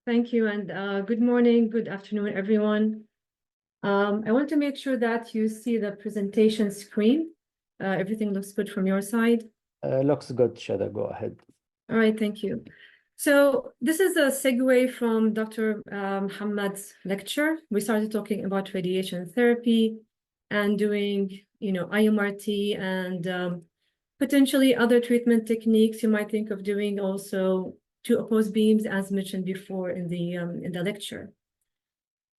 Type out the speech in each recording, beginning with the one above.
Thank you, and good morning, good afternoon, everyone. I want to make sure that you see the presentation screen. Everything looks good from your side. Looks good, Shada. Go ahead. All right, thank you. So this is a segue from Dr. Muhammad's lecture. We started talking about radiation therapy and doing, IMRT and potentially other treatment techniques you might think of doing also to oppose beams, as mentioned before in the lecture.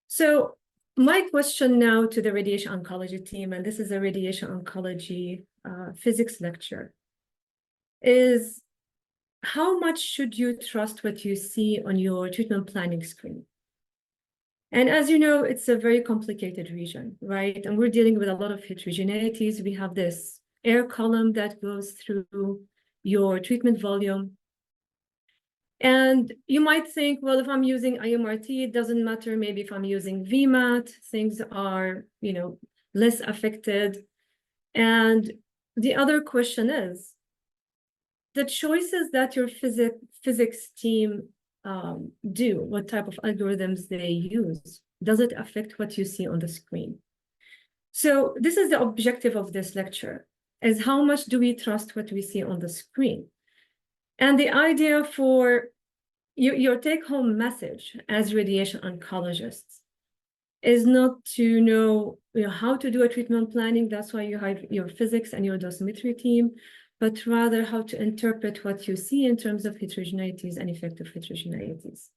So my question now to the radiation oncology team, and this is a radiation oncology physics lecture, is how much should you trust what you see on your treatment planning screen? And as you know, it's a very complicated region, right? And we're dealing with a lot of heterogeneities. We have this air column that goes through your treatment volume. And you might think, well, if I'm using IMRT, it doesn't matter. Maybe if I'm using VMAT, things are, less affected. And the other question is, the choices that your physics team do, what type of algorithms they use, does it affect what you see on the screen? So this is the objective of this lecture, is how much do we trust what we see on the screen? And the idea for your take-home message as radiation oncologists is not to know, how to do a treatment planning. That's why you have your physics and your dosimetry team, but rather how to interpret what you see in terms of heterogeneities and effective heterogeneities.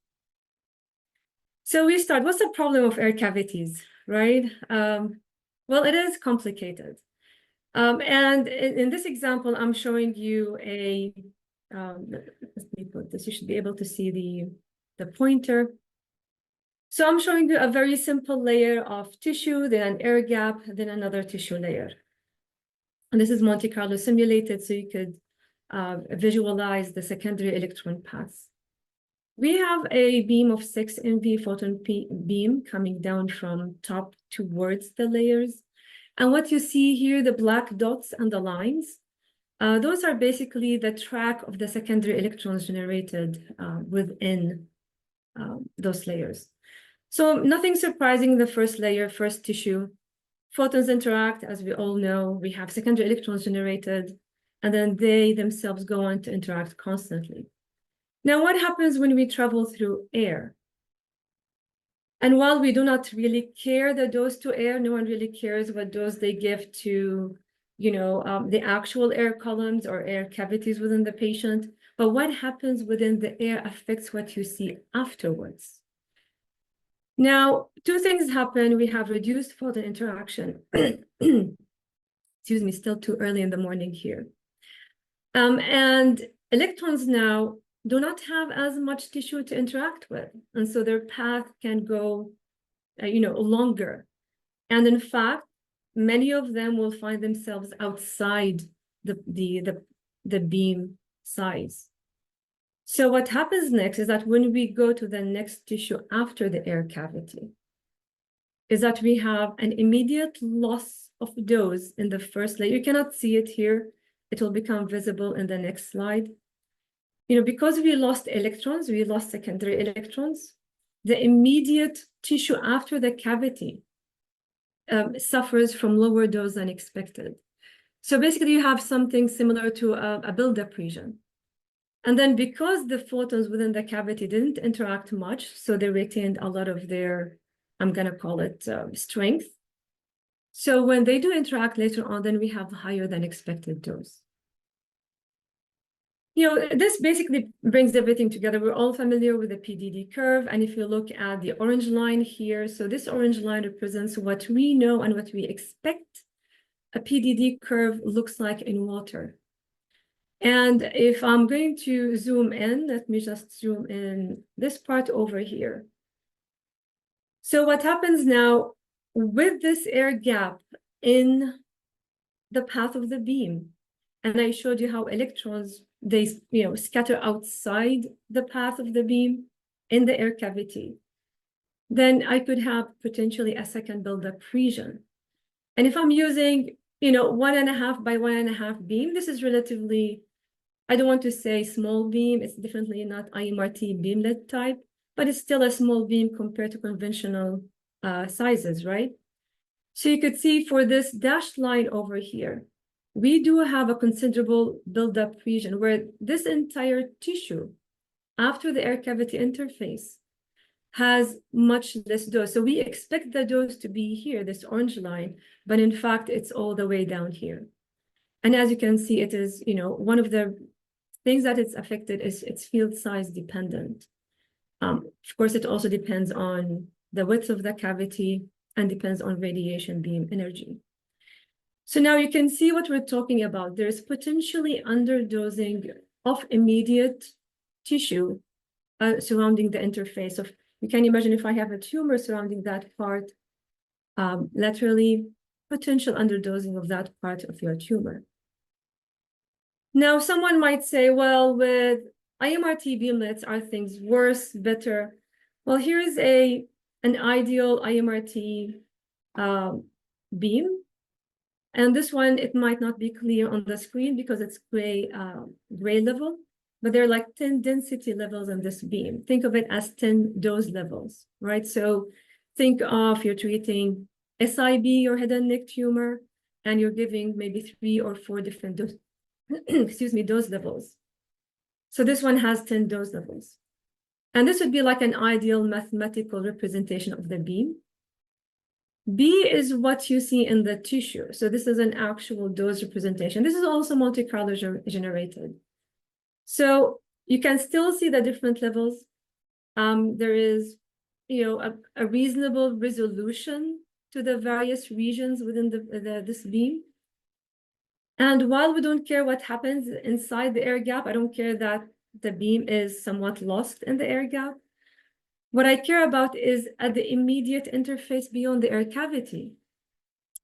So we start, what's the problem of air cavities, right? Well, it is complicated. And in this example, I'm showing you let me put this, you should be able to see the pointer. So I'm showing you a very simple layer of tissue, then an air gap, then another tissue layer. And this is Monte Carlo simulated, so you could visualize the secondary electron paths. We have a beam of 6 MV photon beam coming down from top towards the layers. And what you see here, the black dots and the lines, those are basically the track of the secondary electrons generated within those layers. So nothing surprising, the first layer, first tissue. Photons interact, as we all know. We have secondary electrons generated, and then they themselves go on to interact constantly. Now, what happens when we travel through air? And while we do not really care the dose to air, no one really cares what dose they give to, the actual air columns or air cavities within the patient. But what happens within the air affects what you see afterwards. Now, two things happen. We have reduced photon interaction. Excuse me, still too early in the morning here. And electrons now do not have as much tissue to interact with. And so their path can go, longer. And in fact, many of them will find themselves outside the beam size. So what happens next is that when we go to the next tissue after the air cavity, is that we have an immediate loss of dose in the first layer. You cannot see it here. It will become visible in the next slide. Because we lost electrons, we lost secondary electrons, the immediate tissue after the cavity suffers from lower dose than expected. So basically, you have something similar to a buildup region. And then because the photons within the cavity didn't interact much, so they retained a lot of their, I'm going to call it strength. So when they do interact later on, then we have higher than expected dose. This basically brings everything together. We're all familiar with the PDD curve. And if you look at the orange line here, so this orange line represents what we know and what we expect a PDD curve looks like in water. And if I'm going to zoom in, let me just zoom in this part over here. So what happens now with this air gap in the path of the beam, and I showed you how electrons, they scatter outside the path of the beam in the air cavity, then I could have potentially a second buildup region. And if I'm using 1.5 by 1.5 beam, this is relatively, I don't want to say small beam, it's definitely not IMRT beamlet type, but it's still a small beam compared to conventional sizes, right? So you could see for this dashed line over here, we do have a considerable buildup region where this entire tissue after the air cavity interface has much less dose. So we expect the dose to be here, this orange line, but in fact, it's all the way down here. And as you can see, it is, one of the things that it's affected is it's field size dependent. Of course, it also depends on the width of the cavity and depends on radiation beam energy. So now you can see what we're talking about. There's potentially underdosing of immediate tissue surrounding the interface. So you can imagine if I have a tumor surrounding that part, laterally, potential underdosing of that part of your tumor. Now, someone might say, well, with IMRT beamlets, are things worse, better? Well, here is an ideal IMRT beam. And this one, it might not be clear on the screen because it's gray level, but there are like 10 density levels in this beam. Think of it as 10 dose levels, right? So think of you're treating SIB or head and neck tumor, and you're giving maybe 3 or 4 different dose, dose levels. So this one has 10 dose levels. And this would be like an ideal mathematical representation of the beam. B is what you see in the tissue. So this is an actual dose representation. This is also Monte Carlo generated. So you can still see the different levels. There is, a reasonable resolution to the various regions within this beam. And while we don't care what happens inside the air gap, I don't care that the beam is somewhat lost in the air gap. What I care about is at the immediate interface beyond the air cavity.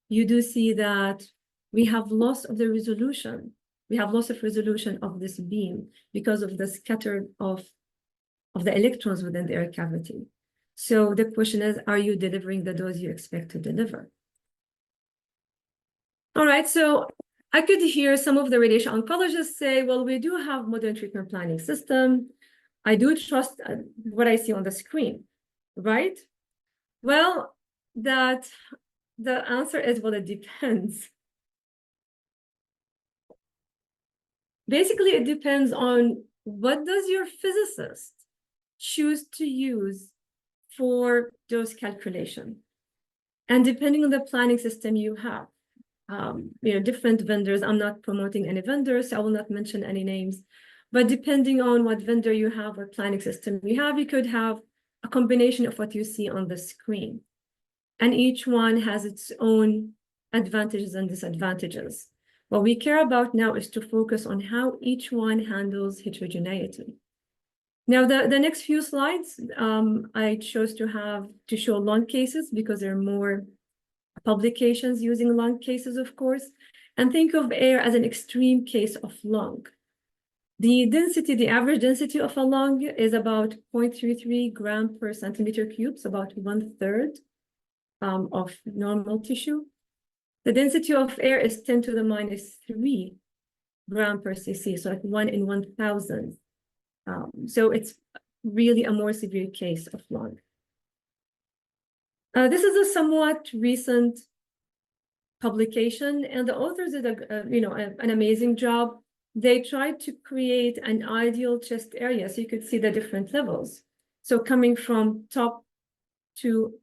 You do see that we have loss of the resolution. We have loss of resolution of this beam because of the scatter of the electrons within the air cavity. So the question is, are you delivering the dose you expect to deliver? All right, so I could hear some of the radiation oncologists say, well, we do have modern treatment planning system. I do trust what I see on the screen, right? Well, the answer is, well, it depends. Basically, it depends on what does your physicist choose to use for dose calculation. And depending on the planning system you have, different vendors, I'm not promoting any vendors, so I will not mention any names, but depending on what vendor you have or planning system you have, you could have a combination of what you see on the screen. And each one has its own advantages and disadvantages. What we care about now is to focus on how each one handles heterogeneity. Now, the next few slides, I chose to show lung cases because there are more publications using lung cases, of course, and think of air as an extreme case of lung. The average density of a lung is about 0.33 gram per centimeter cubes, about 1/3 of normal tissue. The density of air is 10 to the -3 gram per cc, so like 1 in 1,000. So it's really a more severe case of lung. This is a somewhat recent publication, and the authors did an amazing job. They tried to create an ideal chest area so you could see the different levels. So coming from top to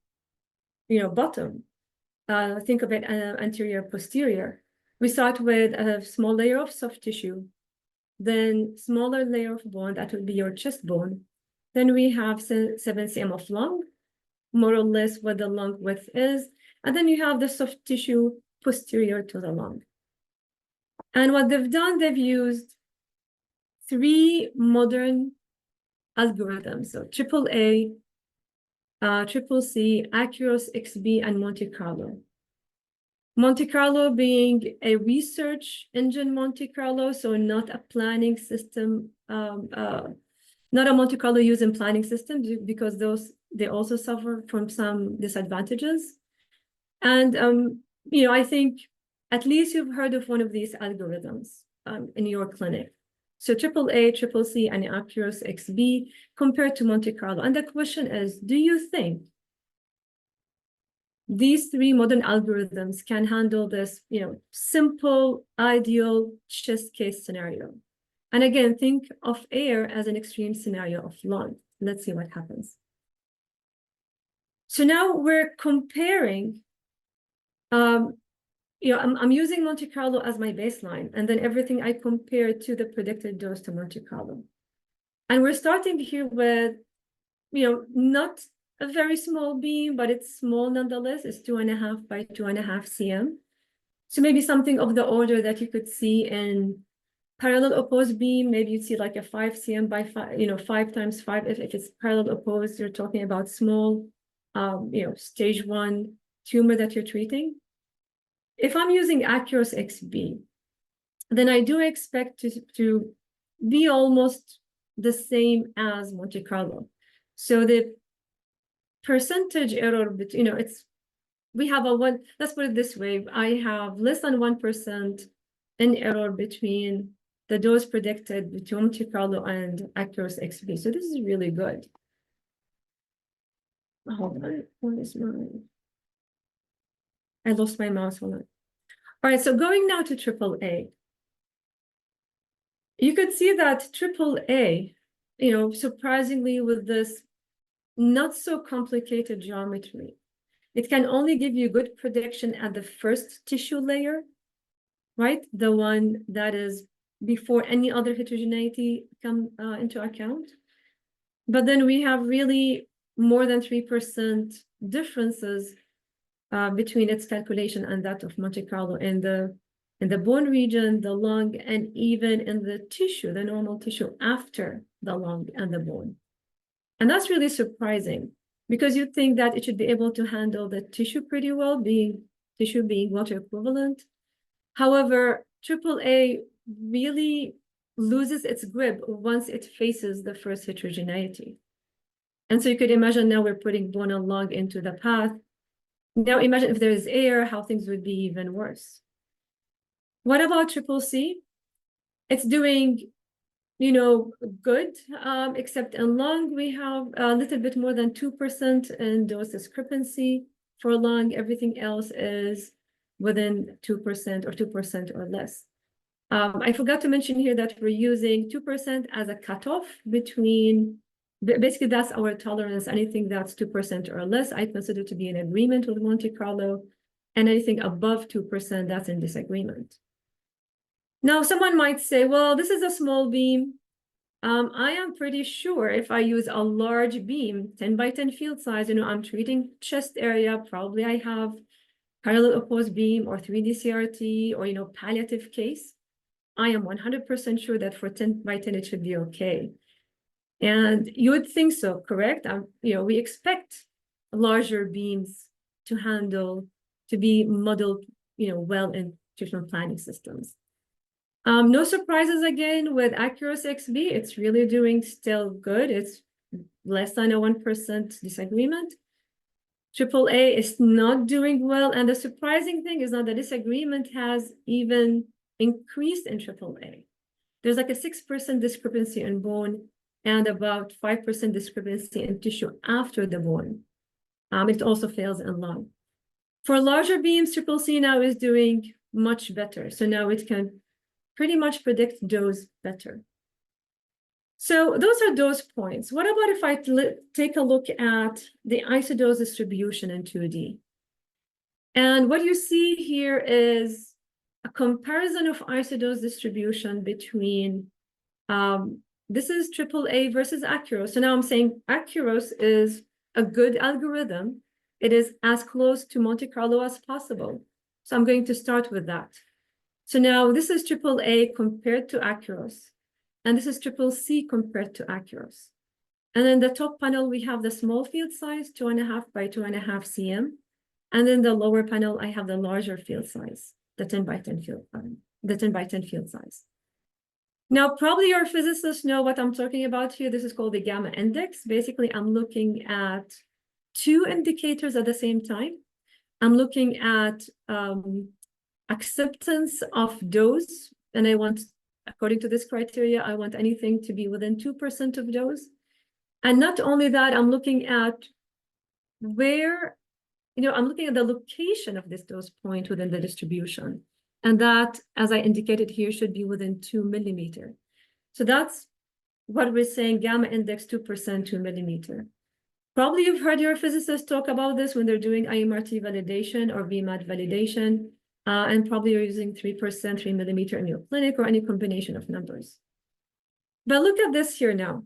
bottom, think of it anterior, posterior. We start with a small layer of soft tissue, then smaller layer of bone, that would be your chest bone. Then we have 7 cm of lung, more or less what the lung width is. And then you have the soft tissue posterior to the lung. And what they've done, they've used 3 modern algorithms. So AAA, CCC, Acuros XB, and Monte Carlo. Monte Carlo being a research engine Monte Carlo, so not a planning system, not a Monte Carlo used in planning systems because they also suffer from some disadvantages. And, I think at least you've heard of one of these algorithms in your clinic. So AAA, CCC, and Accurus XB compared to Monte Carlo. And the question is, do you think these three modern algorithms can handle this, simple, ideal chest case scenario? And again, think of air as an extreme scenario of lung. Let's see what happens. So now we're comparing, I'm using Monte Carlo as my baseline, and then everything I compare to the predicted dose to Monte Carlo. And we're starting here with, not a very small beam, but it's small nonetheless. It's 2.5 by 2.5 cm. So maybe something of the order that you could see in parallel opposed beam. Maybe you'd see like a 5 cm by 5, 5 times 5. If it's parallel opposed, you're talking about small, stage 1 tumor that you're treating. If I'm using Accurus XB, then I do expect to be almost the same as Monte Carlo. So the percentage error, we have let's put it this way, I have less than 1% in error between the dose predicted between Monte Carlo and Accurus XB. So this is really good. Hold on, what is mine? I lost my mouse, hold on. All right, so going now to AAA. You could see that AAA, surprisingly with this not so complicated geometry, it can only give you good prediction at the first tissue layer, right? The one that is before any other heterogeneity come into account. But then we have really more than 3% differences between its calculation and that of Monte Carlo in the bone region, the lung, and even in the tissue, the normal tissue after the lung and the bone. And that's really surprising because you'd think that it should be able to handle the tissue pretty well, tissue being water equivalent. However, AAA really loses its grip once it faces the first heterogeneity. And so you could imagine now we're putting bone and lung into the path. Now imagine if there is air, how things would be even worse. What about CCC? It's doing, good, except in lung, we have a little bit more than 2% in dose discrepancy. For lung, everything else is within 2% or 2% or less. I forgot to mention here that we're using 2% as a cutoff between, basically that's our tolerance. Anything that's 2% or less, I consider to be in agreement with Monte Carlo, and anything above 2%, that's in disagreement. Now, someone might say, well, this is a small beam. I am pretty sure if I use a large beam, 10 by 10 field size, I'm treating chest area, probably I have parallel opposed beam or 3D CRT or, palliative case. I am 100% sure that for 10 by 10, it should be okay. And you would think so, correct? We expect larger beams to be modeled, well in treatment planning systems. No surprises again with Accurus XB. It's really doing still good. It's less than a 1% disagreement. AAA is not doing well. And the surprising thing is that the disagreement has even increased in AAA. There's like a 6% discrepancy in bone and about 5% discrepancy in tissue after the bone. It also fails in lung. For larger beams, CCC now is doing much better. So now it can pretty much predict dose better. So those are dose points. What about if I take a look at the isodose distribution in 2D? And what you see here is a comparison of isodose distribution between, this is AAA versus Accurus. So now I'm saying Accurus is a good algorithm. It is as close to Monte Carlo as possible. So I'm going to start with that. So now this is AAA compared to Accurus, and this is CCC compared to Accurus. And in the top panel, we have the small field size, 2.5 by 2.5 cm. And in the lower panel, I have the larger field size, the 10 by 10 field size. Now, probably your physicists know what I'm talking about here. This is called the gamma index. Basically, I'm looking at two indicators at the same time. I'm looking at acceptance of dose, and I want according to this criteria, I want anything to be within 2% of dose. And not only that, I'm looking at where, I'm looking at the location of this dose point within the distribution. And that, as I indicated here, should be within 2 millimeter. So that's what we're saying, gamma index 2%, 2 millimeter. Probably you've heard your physicists talk about this when they're doing IMRT validation or VMAT validation, and probably you're using 3%, 3 millimeter in your clinic or any combination of numbers. But look at this here now.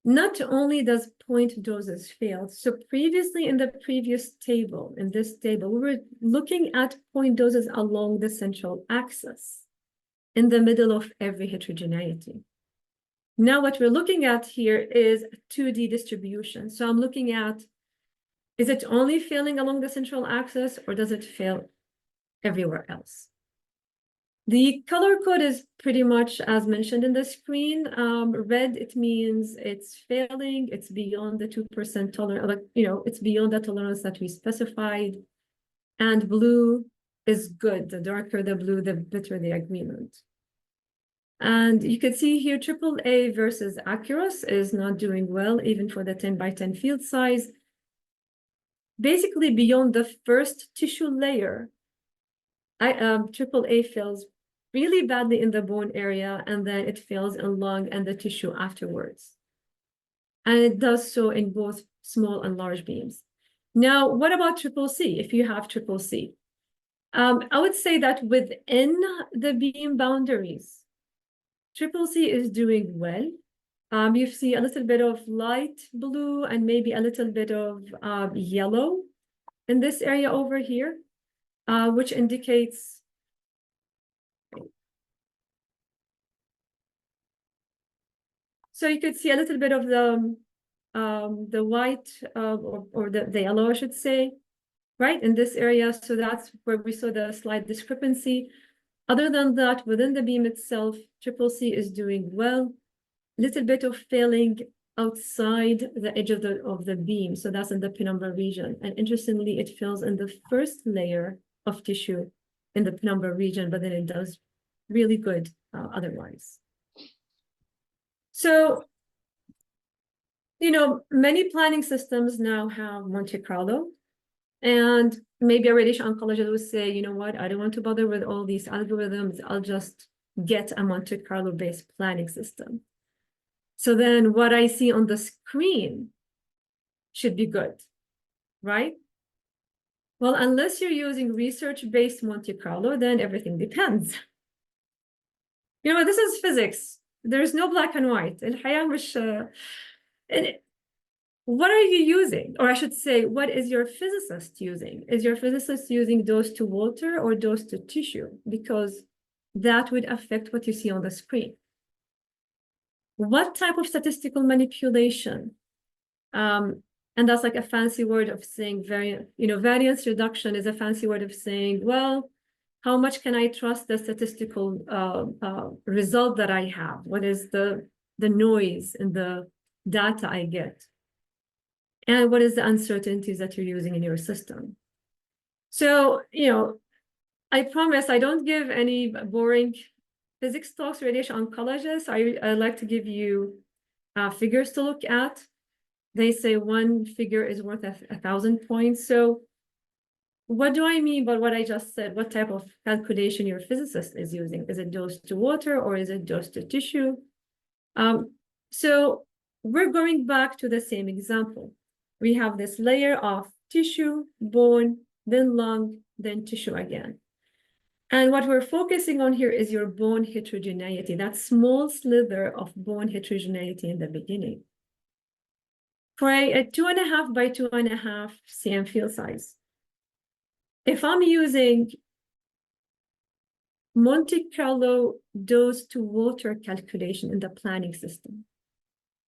Not only does point doses fail, so previously in the previous table, in this table, we were looking at point doses along the central axis in the middle of every heterogeneity. Now what we're looking at here is 2D distribution. So I'm looking at, is it only failing along the central axis or does it fail everywhere else? The color code is pretty much as mentioned in the screen. Red, it means it's failing, it's beyond the 2% tolerance, it's beyond the tolerance that we specified. And blue is good. The darker the blue, the better the agreement. And you can see here, AAA versus Accurus is not doing well, even for the 10 by 10 field size. Basically, beyond the first tissue layer, AAA fails really badly in the bone area, and then it fails in lung and the tissue afterwards. And it does so in both small and large beams. Now, what about CCC, if you have CCC? I would say that within the beam boundaries, CCC is doing well. You see a little bit of light blue and maybe a little bit of yellow in this area over here, which indicates so you could see a little bit of the white or the yellow, I should say, right in this area. So that's where we saw the slight discrepancy. Other than that, within the beam itself, CCC is doing well. Little bit of failing outside the edge of the beam. So that's in the penumbra region. And interestingly, it fails in the first layer of tissue in the penumbra region, but then it does really good otherwise. So, many planning systems now have Monte Carlo. And maybe a radiation oncologist would say, you know what, I don't want to bother with all these algorithms. I'll just get a Monte Carlo-based planning system. So then what I see on the screen should be good, right? Well, unless you're using research-based Monte Carlo, then everything depends. This is physics. There's no black and white. What are you using? Or I should say, what is your physicist using? Is your physicist using dose to water or dose to tissue? Because that would affect what you see on the screen. What type of statistical manipulation? And that's like a fancy word of saying variance reduction is a fancy word of saying, well, how much can I trust the statistical result that I have? What is the noise in the data I get? And what is the uncertainties that you're using in your system? So, I promise I don't give any boring physics talks, radiation oncologists. I like to give you figures to look at. They say one figure is worth 1,000 points. So what do I mean by what I just said? What type of calculation your physicist is using? Is it dose to water or is it dose to tissue? So we're going back to the same example. We have this layer of tissue, bone, then lung, then tissue again. And what we're focusing on here is your bone heterogeneity, that small slither of bone heterogeneity in the beginning. For a 2.5 by 2.5 cm field size, if I'm using Monte Carlo dose to water calculation in the planning system,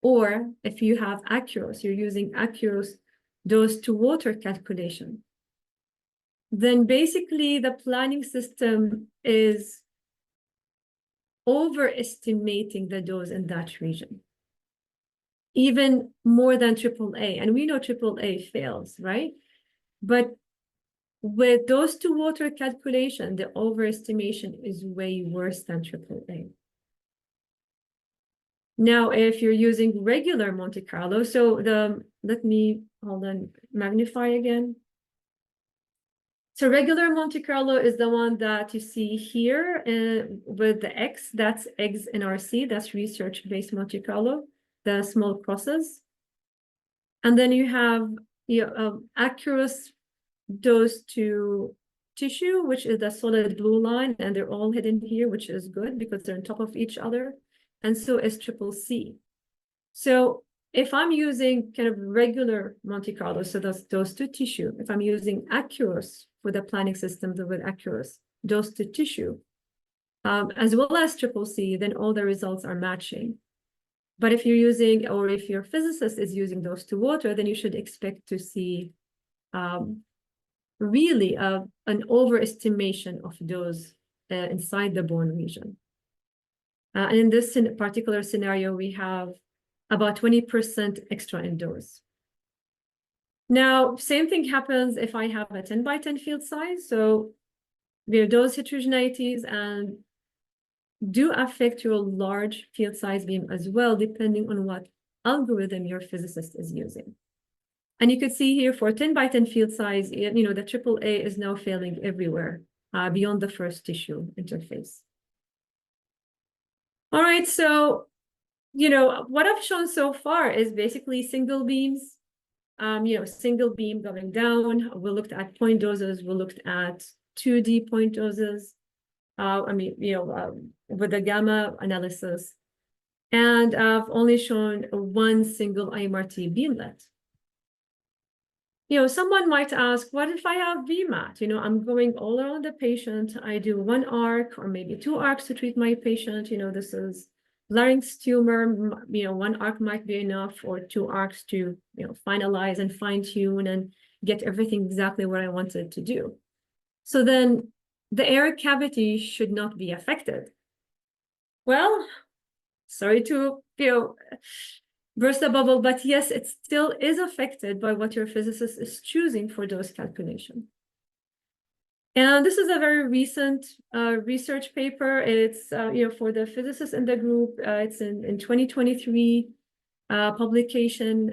or if you have Accurus, you're using Accurus dose to water calculation, then basically the planning system is overestimating the dose in that region, even more than AAA. And we know AAA fails, right? But with dose to water calculation, the overestimation is way worse than AAA. Now, if you're using regular Monte Carlo, so let me, hold on, magnify again. So regular Monte Carlo is the one that you see here with the X, that's eggs NRC, that's research-based Monte Carlo, the small crosses. And then you have accurate dose to tissue, which is the solid blue line, and they're all hidden here, which is good because they're on top of each other. And so is CCC. So if I'm using kind of regular Monte Carlo, so that's dose to tissue, if I'm using Accurus for the planning system with Accurus, dose to tissue, as well as CCC, then all the results are matching. But if you're using, or if your physicist is using dose to water, then you should expect to see really an overestimation of dose inside the bone region. And in this particular scenario, we have about 20% extra in dose. Now, same thing happens if I have a 10 by 10 field size. So their dose heterogeneities and do affect your large field size beam as well, depending on what algorithm your physicist is using. And you could see here for 10 by 10 field size, the AAA is now failing everywhere beyond the first tissue interface. All right, so, what I've shown so far is basically single beams, single beam going down. We looked at point doses. We looked at 2D point doses. With the gamma analysis. And I've only shown one single IMRT beamlet. Someone might ask, what if I have VMAT? I'm going all around the patient. I do one arc or maybe two arcs to treat my patient. This is larynx tumor. One arc might be enough, or two arcs to, finalize and fine tune and get everything exactly what I wanted to do. So then the air cavity should not be affected. Well, sorry to, burst the bubble, but yes, it still is affected by what your physicist is choosing for dose calculation. And this is a very recent research paper. It's, for the physicists in the group, it's in 2023 publication.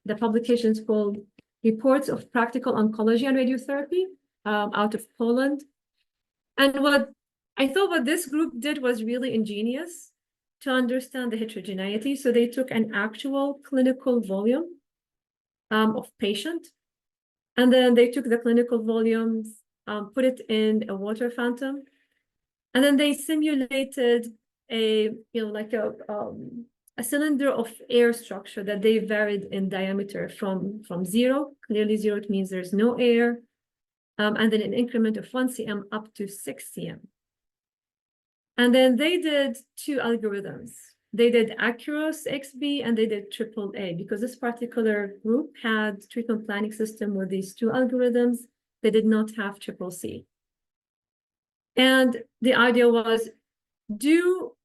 The publication is called Reports of Practical Oncology and Radiotherapy out of Poland. And what I thought what this group did was really ingenious to understand the heterogeneity. So they took an actual clinical volume of patient, and then they took the clinical volumes, put it in a water phantom, and then they simulated a cylinder of air structure that they varied in diameter from 0. Clearly 0, it means there's no air. And then an increment of 1 cm up to 6 cm. And then they did two algorithms. They did Accurus XB and they did AAA, because this particular group had treatment planning system with these two algorithms. They did not have CCC. And the idea was, do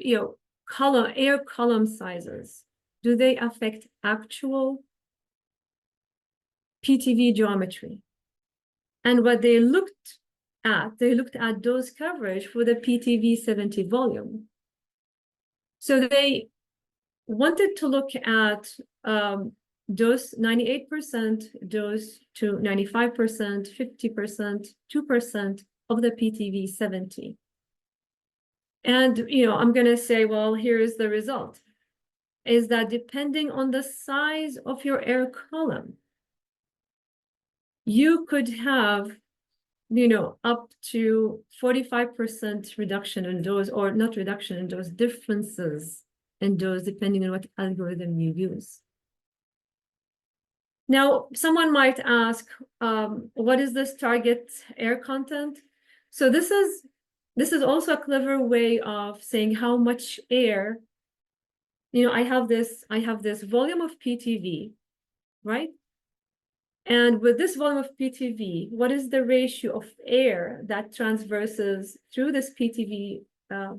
air column sizes, do they affect actual PTV geometry? And what they looked at dose coverage for the PTV 70 volume. So they wanted to look at dose 98%, dose to 95%, 50%, 2% of the PTV 70. And, I'm going to say, well, here's the result, is that depending on the size of your air column, you could have, up to 45% reduction in dose, or not reduction in dose, differences in dose, depending on what algorithm you use. Now, someone might ask, what is this target air content? So this is also a clever way of saying how much air, I have this volume of PTV, right? And with this volume of PTV, what is the ratio of air that transverses through this PTV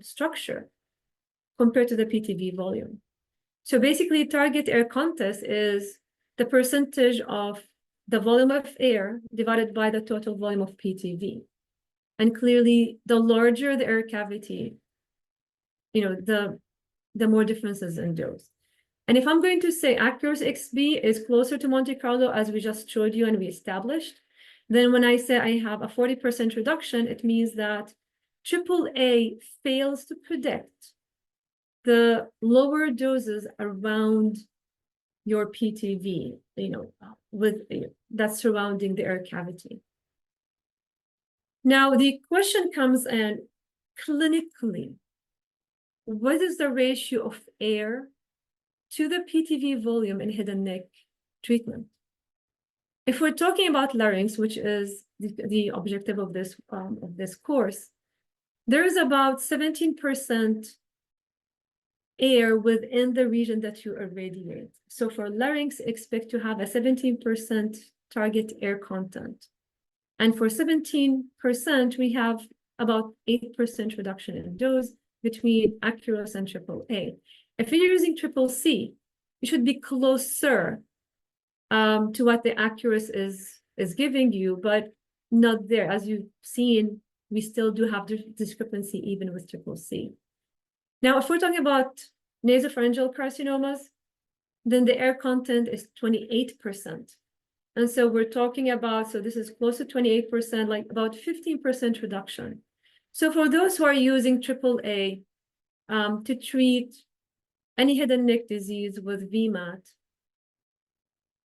structure compared to the PTV volume? So basically, target air content is the percentage of the volume of air divided by the total volume of PTV. And clearly, the larger the air cavity, the more differences in dose. And if I'm going to say accuracy XB is closer to Monte Carlo, as we just showed you and we established, then when I say I have a 40% reduction, it means that AAA fails to predict the lower doses around your PTV, that's surrounding the air cavity. Now, the question comes in clinically, what is the ratio of air to the PTV volume in head and neck treatment? If we're talking about larynx, which is the objective of this course, there is about 17% air within the region that you irradiate. So for larynx, expect to have a 17% target air content. And for 17%, we have about 8% reduction in dose between Acurus and AAA. If you're using CCC, you should be closer to what the Acurus is giving you, but not there. As you've seen, we still do have discrepancy even with CCC. Now, if we're talking about nasopharyngeal carcinomas, then the air content is 28%. And so we're talking about, so this is close to 28%, like about 15% reduction. So for those who are using AAA to treat any head and neck disease with VMAT,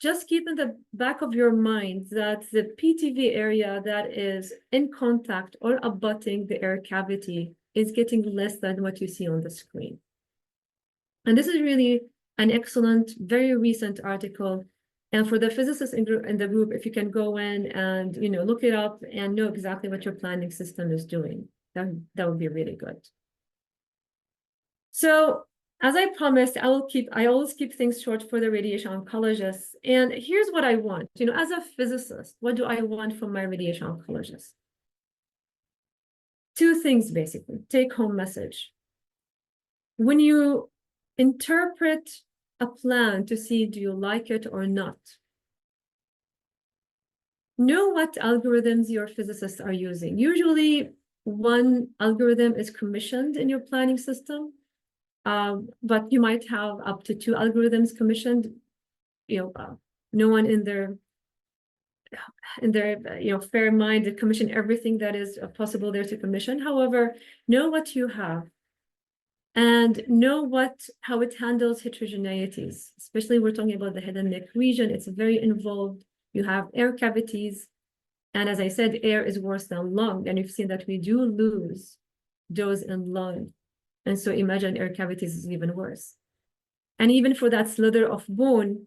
just keep in the back of your mind that the PTV area that is in contact or abutting the air cavity is getting less than what you see on the screen. And this is really an excellent, very recent article. And for the physicists in the group, if you can go in and look it up and know exactly what your planning system is doing, that would be really good. So as I promised, I always keep things short for the radiation oncologists. And here's what I want. As a physicist, what do I want from my radiation oncologist? Two things, basically. Take-home message. When you interpret a plan to see do you like it or not, know what algorithms your physicists are using. Usually, one algorithm is commissioned in your planning system. But you might have up to 2 algorithms commissioned. No one in their fair mind to commission everything that is possible there to commission. However, know what you have, and know how it handles heterogeneities. Especially we're talking about the head and neck region. It's very involved. You have air cavities, and as I said, air is worse than lung. And you've seen that we do lose dose in lung. And so imagine air cavities is even worse. And even for that slither of bone,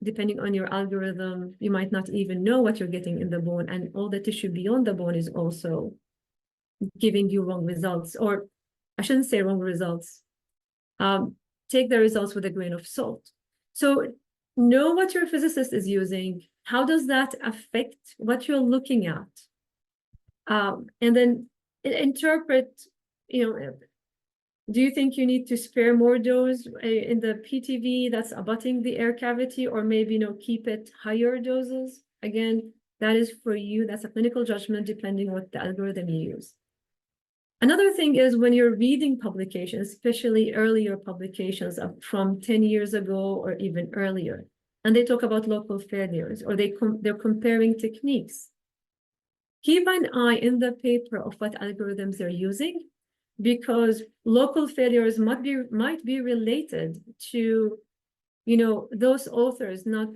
depending on your algorithm, you might not even know what you're getting in the bone. And all the tissue beyond the bone is also giving you wrong results. Or I shouldn't say wrong results. Take the results with a grain of salt. So know what your physicist is using. How does that affect what you're looking at? And then interpret, do you think you need to spare more dose in the PTV that's abutting the air cavity, or maybe keep it higher doses? Again, that is for you. That's a clinical judgment depending on what the algorithm you use. Another thing is when you're reading publications, especially earlier publications from 10 years ago or even earlier, and they talk about local failures, or they're comparing techniques. Keep an eye in the paper of what algorithms they're using, because local failures might be related to, those authors not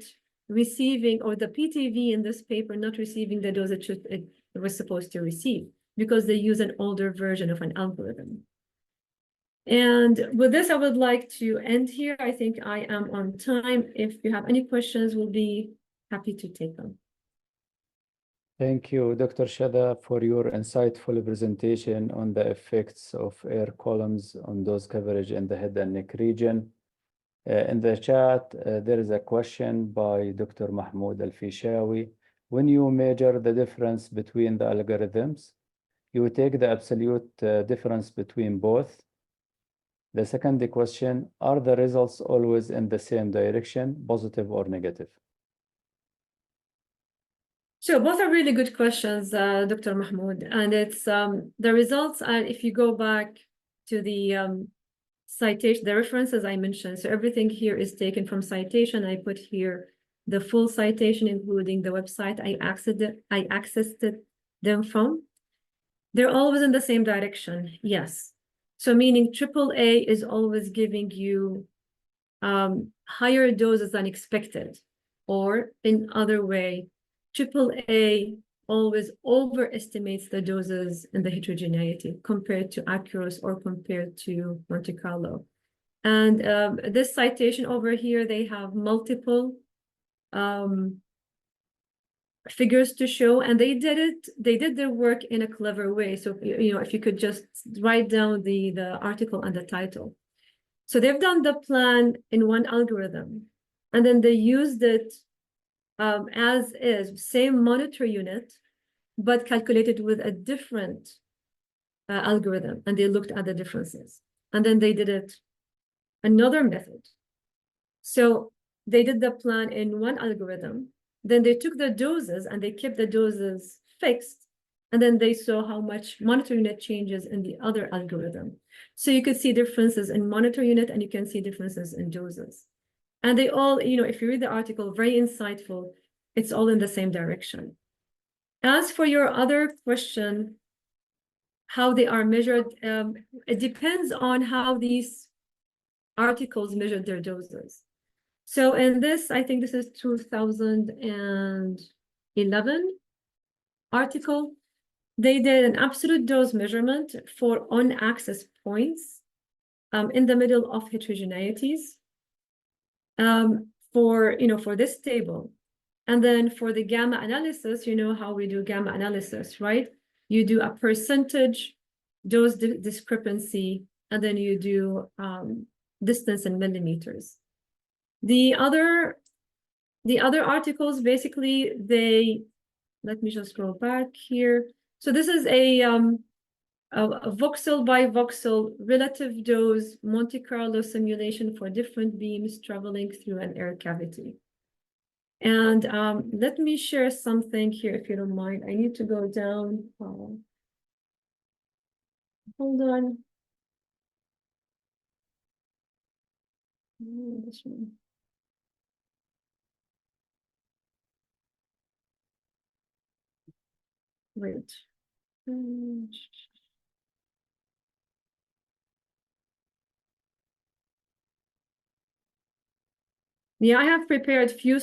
receiving, or the PTV in this paper not receiving the dose it was supposed to receive, because they use an older version of an algorithm. And with this, I would like to end here. I think I am on time. If you have any questions, we'll be happy to take them. Thank you, Dr. Shada, for your insightful presentation on the effects of air columns on dose coverage in the head and neck region. In the chat, there is a question by Dr. Mahmoud Al-Fishawi. When you measure the difference between the algorithms, you take the absolute difference between both. The second question, are the results always in the same direction, positive or negative? So both are really good questions, Dr. Mahmoud, and it's the results are, if you go back to the citation, the references I mentioned, so everything here is taken from citation. I put here the full citation, including the website I accessed them from. They're always in the same direction, yes. So meaning AAA is always giving you higher doses than expected, or in other way, AAA always overestimates the doses in the heterogeneity compared to Acros or compared to Monte Carlo. And this citation over here, they have multiple figures to show, and they did their work in a clever way. So, you know, if you could just write down the article and the title. So they've done the plan in one algorithm, and then they used it as is, same monitor unit, but calculated with a different algorithm, and they looked at the differences. And then they did it another method. So they did the plan in one algorithm, then they took the doses and they kept the doses fixed, and then they saw how much monitor unit changes in the other algorithm. So you could see differences in monitor unit, and you can see differences in doses. And they all, you know, if you read the article, very insightful, it's all in the same direction. As for your other question, how they are measured, it depends on how these articles measured their doses. So in this, I think this is 2011 article, they did an absolute dose measurement for on-axis points in the middle of heterogeneities for this table. And then for the gamma analysis, you know how we do gamma analysis, right? You do a percentage dose discrepancy, and then you do distance in millimeters. The other articles, basically, let me just scroll back here. So this is a voxel by voxel relative dose Monte Carlo simulation for different beams traveling through an air cavity. And let me share something here, if you don't mind. I need to go down. Hold on. This one. Wait. Yeah, I have prepared few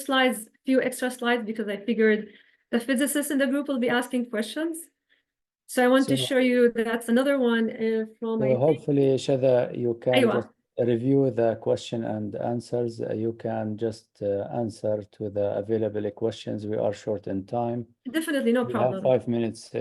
extra slides, because I figured the physicists in the group will be asking questions. So I want to show you that's another one from. So hopefully, Shada, you can Aywa. just review the question and answers. You can just answer to the available questions. We are short in time. Definitely, no problem. We have 5 minutes